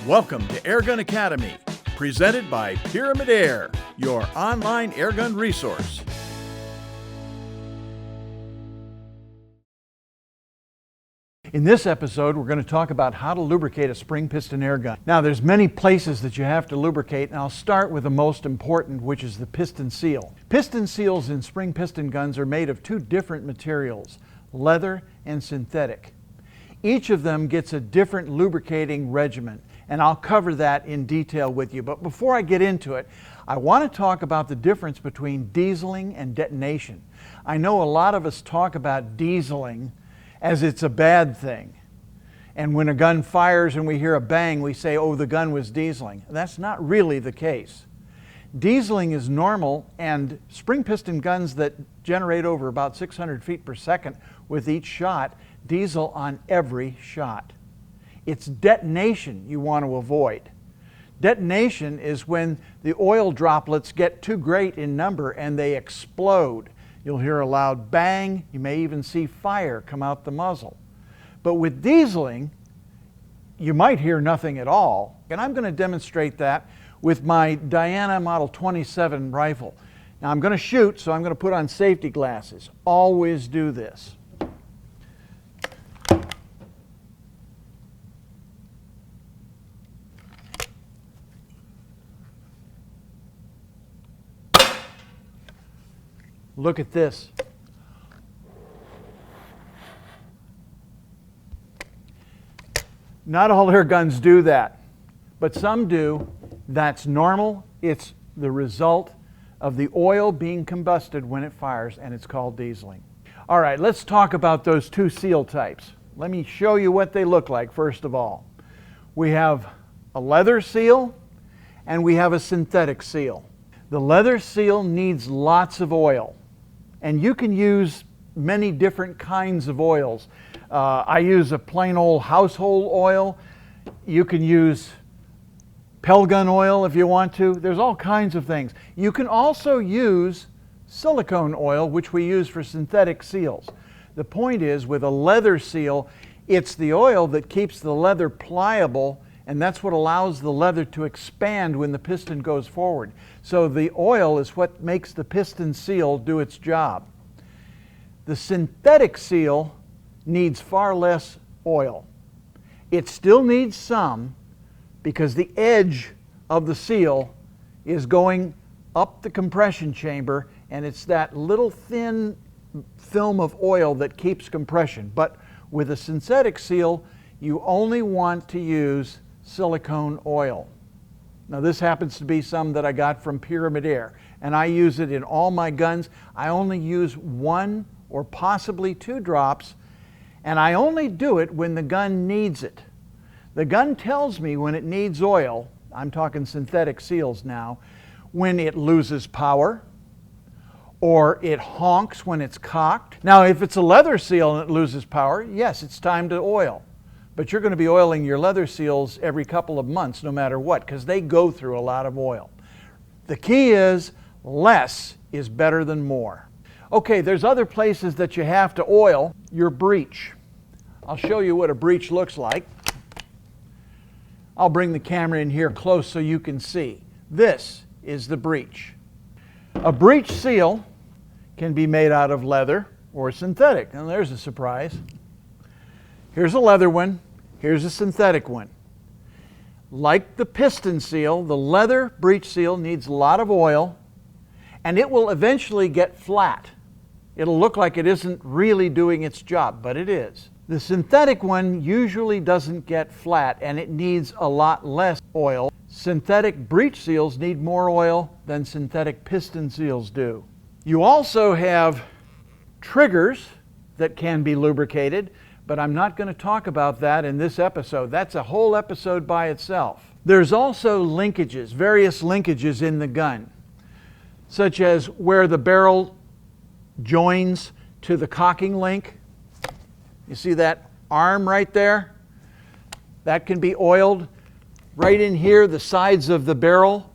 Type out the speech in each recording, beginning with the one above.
Welcome to Airgun Academy, presented by Pyramyd Air, your online airgun resource. In this episode, we're going to talk about how to lubricate a spring piston airgun. Now, there's many places that you have to lubricate, and I'll start with the most important, which is the piston seal. Piston seals in spring piston guns are made of two different materials, leather and synthetic. Each of them gets a different lubricating regimen, and I'll cover that in detail with you. But before I get into it, I want to talk about the difference between dieseling and detonation. I know a lot of us talk about dieseling as it's a bad thing. And when a gun fires and we hear a bang, we say, oh, the gun was dieseling. That's not really the case. Dieseling is normal, and spring piston guns that generate over about 600 feet per second with each shot diesel on every shot. It's detonation you want to avoid. Detonation is when the oil droplets get too great in number and they explode. You'll hear a loud bang. You may even see fire come out the muzzle. But with dieseling, you might hear nothing at all. And I'm going to demonstrate that with my Diana Model 27 rifle. Now I'm going to shoot, so I'm going to put on safety glasses. Always do this. Look at this. Not all air guns do that, but some do. That's normal. It's the result of the oil being combusted when it fires, and it's called dieseling. All right, let's talk about those two seal types. Let me show you what they look like first of all. We have a leather seal and we have a synthetic seal. The leather seal needs lots of oil. And you can use many different kinds of oils. I use a plain old household oil. You can use Pelgun oil if you want to. There's all kinds of things. You can also use silicone oil, which we use for synthetic seals. The point is, with a leather seal, it's the oil that keeps the leather pliable, and that's what allows the leather to expand when the piston goes forward. So the oil is what makes the piston seal do its job. The synthetic seal needs far less oil. It still needs some because the edge of the seal is going up the compression chamber, and it's that little thin film of oil that keeps compression. But with a synthetic seal, you only want to use silicone oil. Now this happens to be some that I got from Pyramyd Air, and I use it in all my guns. I only use 1 or possibly 2 drops, and I only do it when the gun needs it. The gun tells me when it needs oil, I'm talking synthetic seals now, when it loses power or it honks when it's cocked. Now if it's a leather seal and it loses power, yes, it's time to oil. But you're going to be oiling your leather seals every couple of months no matter what, because they go through a lot of oil. The key is less is better than more. Okay, there's other places that you have to oil your breech. I'll show you what a breech looks like. I'll bring the camera in here close so you can see. This is the breech. A breech seal can be made out of leather or synthetic. Now there's a surprise. Here's a leather one. Here's a synthetic one. Like the piston seal, the leather breech seal needs a lot of oil, and it will eventually get flat. It'll look like it isn't really doing its job, but it is. The synthetic one usually doesn't get flat, and it needs a lot less oil. Synthetic breech seals need more oil than synthetic piston seals do. You also have triggers that can be lubricated, but I'm not going to talk about that in this episode. That's a whole episode by itself. There's also linkages, various linkages in the gun, such as where the barrel joins to the cocking link. You see that arm right there? That can be oiled. Right in here, the sides of the barrel,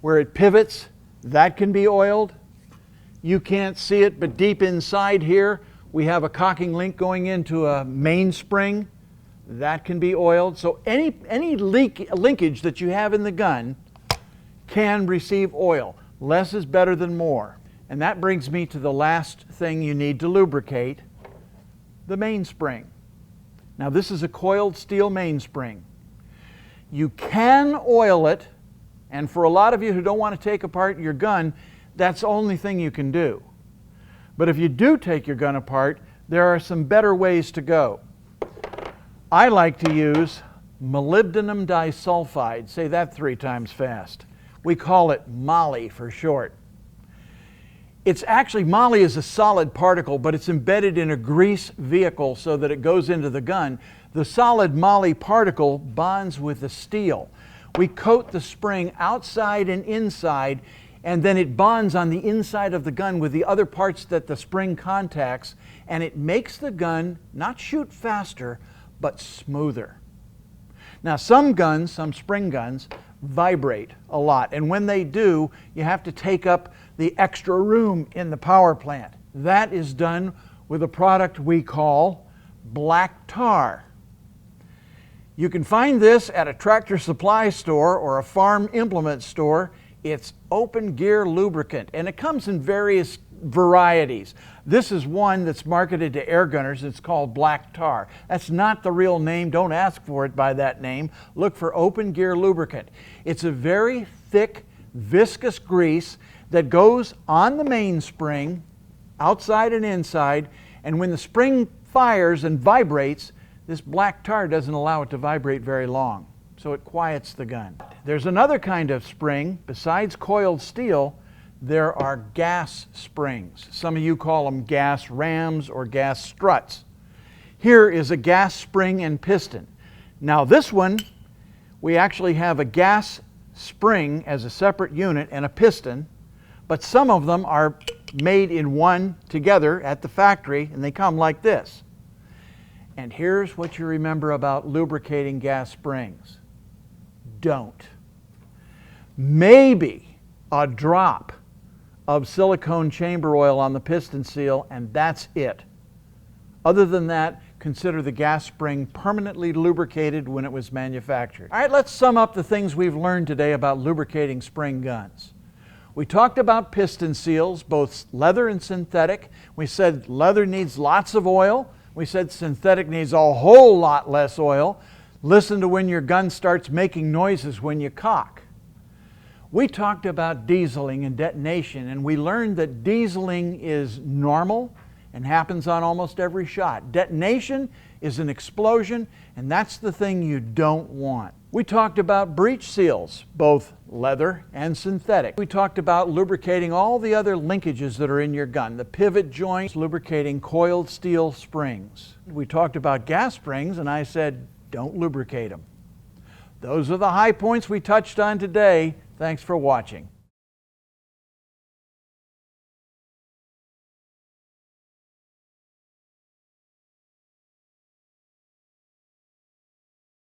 where it pivots, that can be oiled. You can't see it, but deep inside here, we have a cocking link going into a mainspring. that can be oiled. So any linkage that you have in the gun can receive oil. Less is better than more. And that brings me to the last thing you need to lubricate, the mainspring. Now this is a coiled steel mainspring. You can oil it, and for a lot of you who don't want to take apart your gun, that's the only thing you can do. But if you do take your gun apart, there are some better ways to go. I like to use molybdenum disulfide. Say that 3 times fast. We call it MOLY for short. It's actually, MOLY is a solid particle, but it's embedded in a grease vehicle so that it goes into the gun. The solid MOLY particle bonds with the steel. We coat the spring outside and inside, and then it bonds on the inside of the gun with the other parts that the spring contacts, and it makes the gun not shoot faster, but smoother. Now some guns, some spring guns, vibrate a lot, and when they do, you have to take up the extra room in the power plant. That is done with a product we call black tar. You can find this at a tractor supply store or a farm implement store. It's open gear lubricant, and it comes in various varieties. This is one that's marketed to air gunners. It's called black tar. That's not the real name. Don't ask for it by that name. Look for open gear lubricant. It's a very thick, viscous grease that goes on the mainspring, outside and inside, and when the spring fires and vibrates, this black tar doesn't allow it to vibrate very long, so it quiets the gun. There's another kind of spring. Besides coiled steel, there are gas springs. Some of you call them gas rams or gas struts. Here is a gas spring and piston. Now this one, we actually have a gas spring as a separate unit and a piston, but some of them are made in one together at the factory, and they come like this. And here's what you remember about lubricating gas springs. Don't. Maybe a drop of silicone chamber oil on the piston seal, and that's it. Other than that, consider the gas spring permanently lubricated when it was manufactured. All right, let's sum up the things we've learned today about lubricating spring guns. We talked about piston seals, both leather and synthetic. We said leather needs lots of oil. We said synthetic needs a whole lot less oil. Listen to when your gun starts making noises when you cock. We talked about dieseling and detonation, and we learned that dieseling is normal and happens on almost every shot. Detonation is an explosion, and that's the thing you don't want. We talked about breech seals, both leather and synthetic. We talked about lubricating all the other linkages that are in your gun, the pivot joints, lubricating coiled steel springs. We talked about gas springs, and I said, don't lubricate them. Those are the high points we touched on today. Thanks for watching.